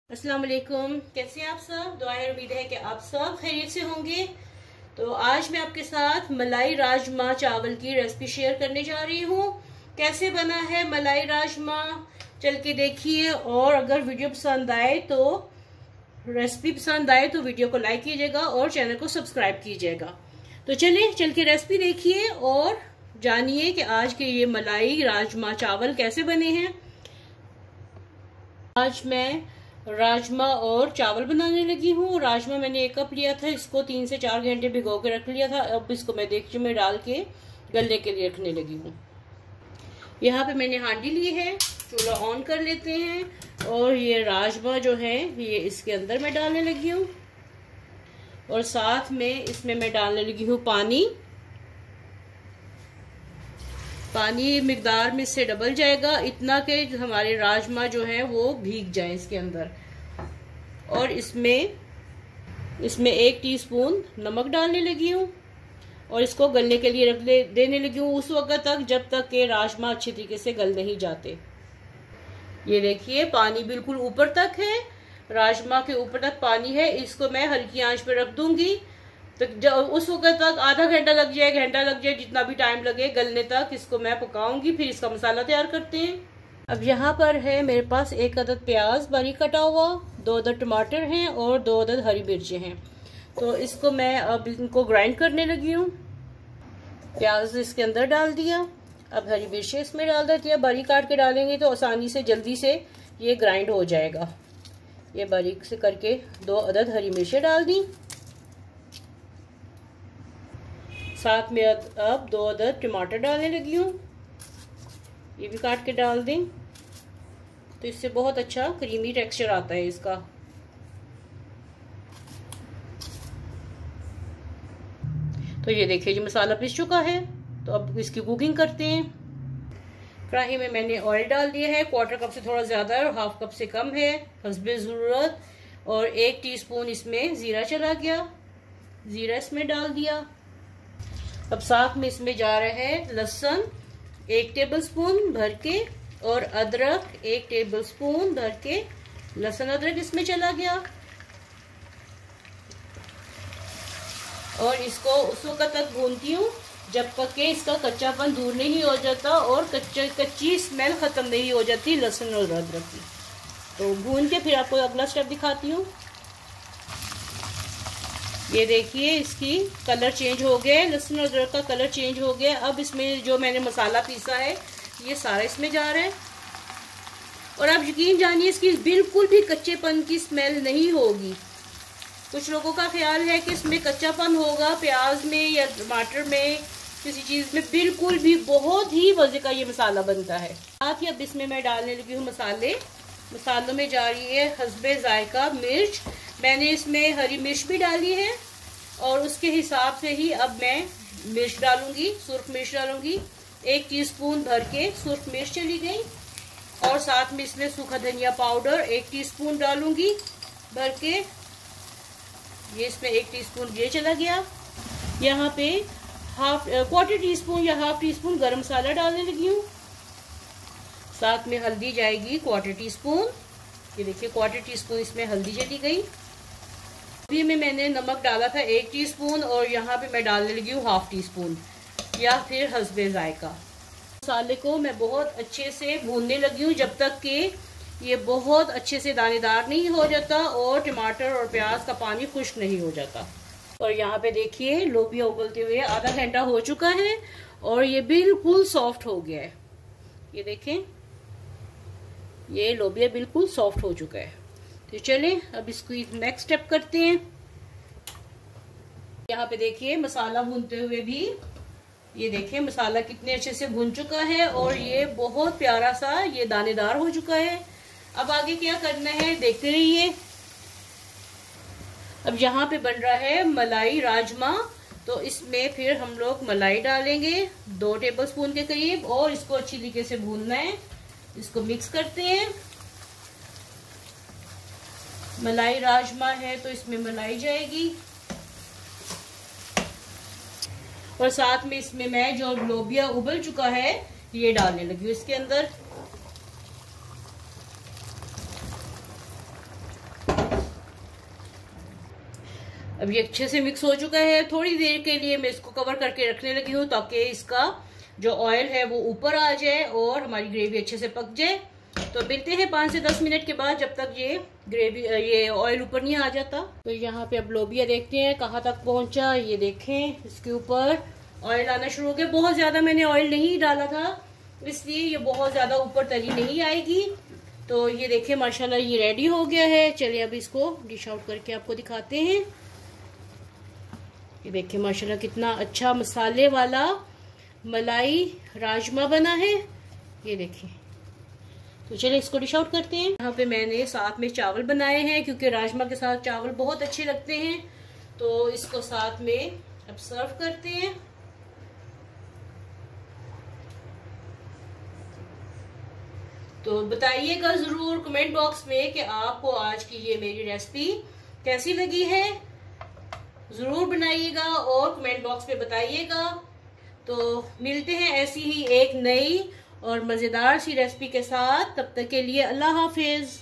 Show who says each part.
Speaker 1: अस्सलाम वालेकुम। कैसे हैं आप सब? दुआ है उम्मीद है कि आप सब खैरियत से होंगे। तो आज मैं आपके साथ मलाई राजमा चावल की रेसिपी शेयर करने जा रही हूँ। कैसे बना है मलाई राजमा, चल के देखिए। और अगर वीडियो पसंद आए तो रेसिपी पसंद आए तो वीडियो को लाइक कीजिएगा और चैनल को सब्सक्राइब कीजिएगा। तो चलिए चल के रेसिपी देखिए और जानिए कि आज के ये मलाई राजमा चावल कैसे बने हैं। आज मैं राजमा और चावल बनाने लगी हूँ। राजमा मैंने 1 कप लिया था, इसको 3 से 4 घंटे भिगो के रख लिया था। अब इसको मैं देगची में डाल के गलने के लिए रखने लगी हूँ। यहाँ पे मैंने हांडी ली है, चूल्हा ऑन कर लेते हैं और ये राजमा जो है ये इसके अंदर मैं डालने लगी हूँ और साथ में इसमें मैं डालने लगी हूँ पानी। पानी मिकदार में इससे डबल जाएगा, इतना कि हमारे राजमा जो है वो भीग जाए इसके अंदर। और इसमें 1 टीस्पून नमक डालने लगी हूँ और इसको गलने के लिए देने लगी हूँ उस वक्त तक जब तक के राजमा अच्छी तरीके से गल नहीं जाते। ये देखिए पानी बिल्कुल ऊपर तक है, राजमा के ऊपर तक पानी है। इसको मैं हल्की आंच पे रख दूंगी तो उस वक्त तक आधा घंटा लग जाए, घंटा लग जाए, जितना भी टाइम लगे गलने तक इसको मैं पकाऊंगी। फिर इसका मसाला तैयार करते हैं। अब यहाँ पर है मेरे पास 1 अदद प्याज बारीक कटा हुआ, 2 अदद टमाटर हैं और 2 अदद हरी मिर्चें हैं। तो इसको मैं अब इनको ग्राइंड करने लगी हूँ। प्याज इसके अंदर डाल दिया, अब हरी मिर्चें इसमें डाल देती है। बारीक काट के डालेंगे तो आसानी से जल्दी से ये ग्राइंड हो जाएगा। ये बारीक से करके 2 अदद हरी मिर्चें डाल दी। साथ में अब 2 अदद टमाटर डालने लगी हूँ, ये भी काट के डाल दें तो इससे बहुत अच्छा क्रीमी टेक्सचर आता है इसका। तो ये देखिए जी मसाला पिस चुका है। तो अब इसकी कुकिंग करते हैं। कढ़ाई में मैंने ऑयल डाल दिया है, 1/4 कप से थोड़ा ज्यादा है और 1/2 कप से कम है हस्बे ज़रूरत। और 1 टीस्पून इसमें जीरा चला गया, जीरा इसमें डाल दिया। अब साथ में इसमें जा रहे हैं लहसुन 1 टेबलस्पून भर के और अदरक 1 टेबलस्पून भर के। लहसुन अदरक इसमें चला गया और इसको उस वक्त तक भूनती हूँ जब तक कि इसका कच्चापन दूर नहीं हो जाता और कच्ची स्मेल खत्म नहीं हो जाती लहसुन और अदरक की। तो भून के फिर आपको अगला स्टेप दिखाती हूँ। ये देखिए इसकी कलर चेंज हो गया, लहसुन और अदरक का कलर चेंज हो गया। अब इसमें जो मैंने मसाला पीसा है ये सारा इसमें जा रहा है। और आप यकीन जानिए इसकी बिल्कुल भी कच्चेपन की स्मेल नहीं होगी। कुछ लोगों का ख्याल है कि इसमें कच्चापन होगा प्याज में या टमाटर में, किसी चीज में, बिल्कुल भी। बहुत ही मजे का ये मसाला बनता है। साथ ही अब इसमें मैं डालने लगी हूँ मसाले। मसालों में जा रही है हस्बे जायका मिर्च। मैंने इसमें हरी मिर्च भी डाली है और उसके हिसाब से ही अब मैं मिर्च डालूंगी, सुर्ख मिर्च डालूंगी। 1 टीस्पून भर के सुर्ख मिर्च चली गई और साथ में इसमें सूखा धनिया पाउडर 1 टीस्पून डालूंगी भर के। ये इसमें 1 टीस्पून ये चला गया। यहाँ पे 1/4 टीस्पून या 1/2 टीस्पून गरम मसाला डालने लगी हूँ। साथ में हल्दी जाएगी 1/4 टीस्पून। ये देखिए 1/4 टीस्पून इसमें हल्दी चली गई। अभी में मैंने नमक डाला था 1 टीस्पून और यहाँ पे मैं डालने लगी हूँ 1/2 टीस्पून या फिर हस्बे जायका। मसाले को मैं बहुत अच्छे से भूनने लगी हूँ जब तक कि ये बहुत अच्छे से दानेदार नहीं हो जाता और टमाटर और प्याज का पानी खुश्क नहीं हो जाता। और यहाँ पे देखिए लोबिया उबलते हुए आधा घंटा हो चुका है और ये बिल्कुल सॉफ्ट हो गया है। ये देखें ये लोबिया बिल्कुल सॉफ्ट हो चुका है। तो चले अब इसको नेक्स्ट स्टेप करते हैं। यहाँ पे देखिए मसाला भूनते हुए भी ये देखिए मसाला कितने अच्छे से भून चुका है और ये बहुत प्यारा सा ये दानेदार हो चुका है। अब आगे क्या करना है देखते रहिए। अब यहाँ पे बन रहा है मलाई राजमा। तो इसमें फिर हम लोग मलाई डालेंगे 2 टेबलस्पून के करीब और इसको अच्छी तरीके से भूनना है। इसको मिक्स करते हैं। मलाई राजमा है तो इसमें मलाई जाएगी और साथ में इसमें मैं जो लोबिया उबल चुका है ये डालने लगी हूँ इसके अंदर। अब ये अच्छे से मिक्स हो चुका है। थोड़ी देर के लिए मैं इसको कवर करके रखने लगी हूँ ताकि इसका जो ऑयल है वो ऊपर आ जाए और हमारी ग्रेवी अच्छे से पक जाए। तो मिलते हैं 5 से 10 मिनट के बाद, जब तक ये ऑयल ऊपर नहीं आ जाता। तो यहाँ पे अब लोबिया देखते हैं कहाँ तक पहुंचा। ये देखें इसके ऊपर ऑयल आना शुरू हो गया। बहुत ज्यादा मैंने ऑयल नहीं डाला था, इसलिए ये बहुत ज्यादा ऊपर तली नहीं आएगी। तो ये देखें माशाल्लाह ये रेडी हो गया है। चलिए अब इसको डिश आउट करके आपको दिखाते हैं। ये देखिए माशाल्लाह कितना अच्छा मसाले वाला मलाई राजमा बना है। ये देखिए, तो चलिए इसको डिश आउट करते हैं। यहाँ पे मैंने साथ में चावल बनाए हैं क्योंकि राजमा के साथ चावल बहुत अच्छे लगते हैं। तो इसको साथ में अब सर्व करते हैं। तो बताइएगा जरूर कमेंट बॉक्स में कि आपको आज की ये मेरी रेसिपी कैसी लगी है। जरूर बनाइएगा और कमेंट बॉक्स में बताइएगा। तो मिलते हैं ऐसी ही एक नई और मजेदार सी रेसिपी के साथ। तब तक के लिए अल्लाह हाफिज।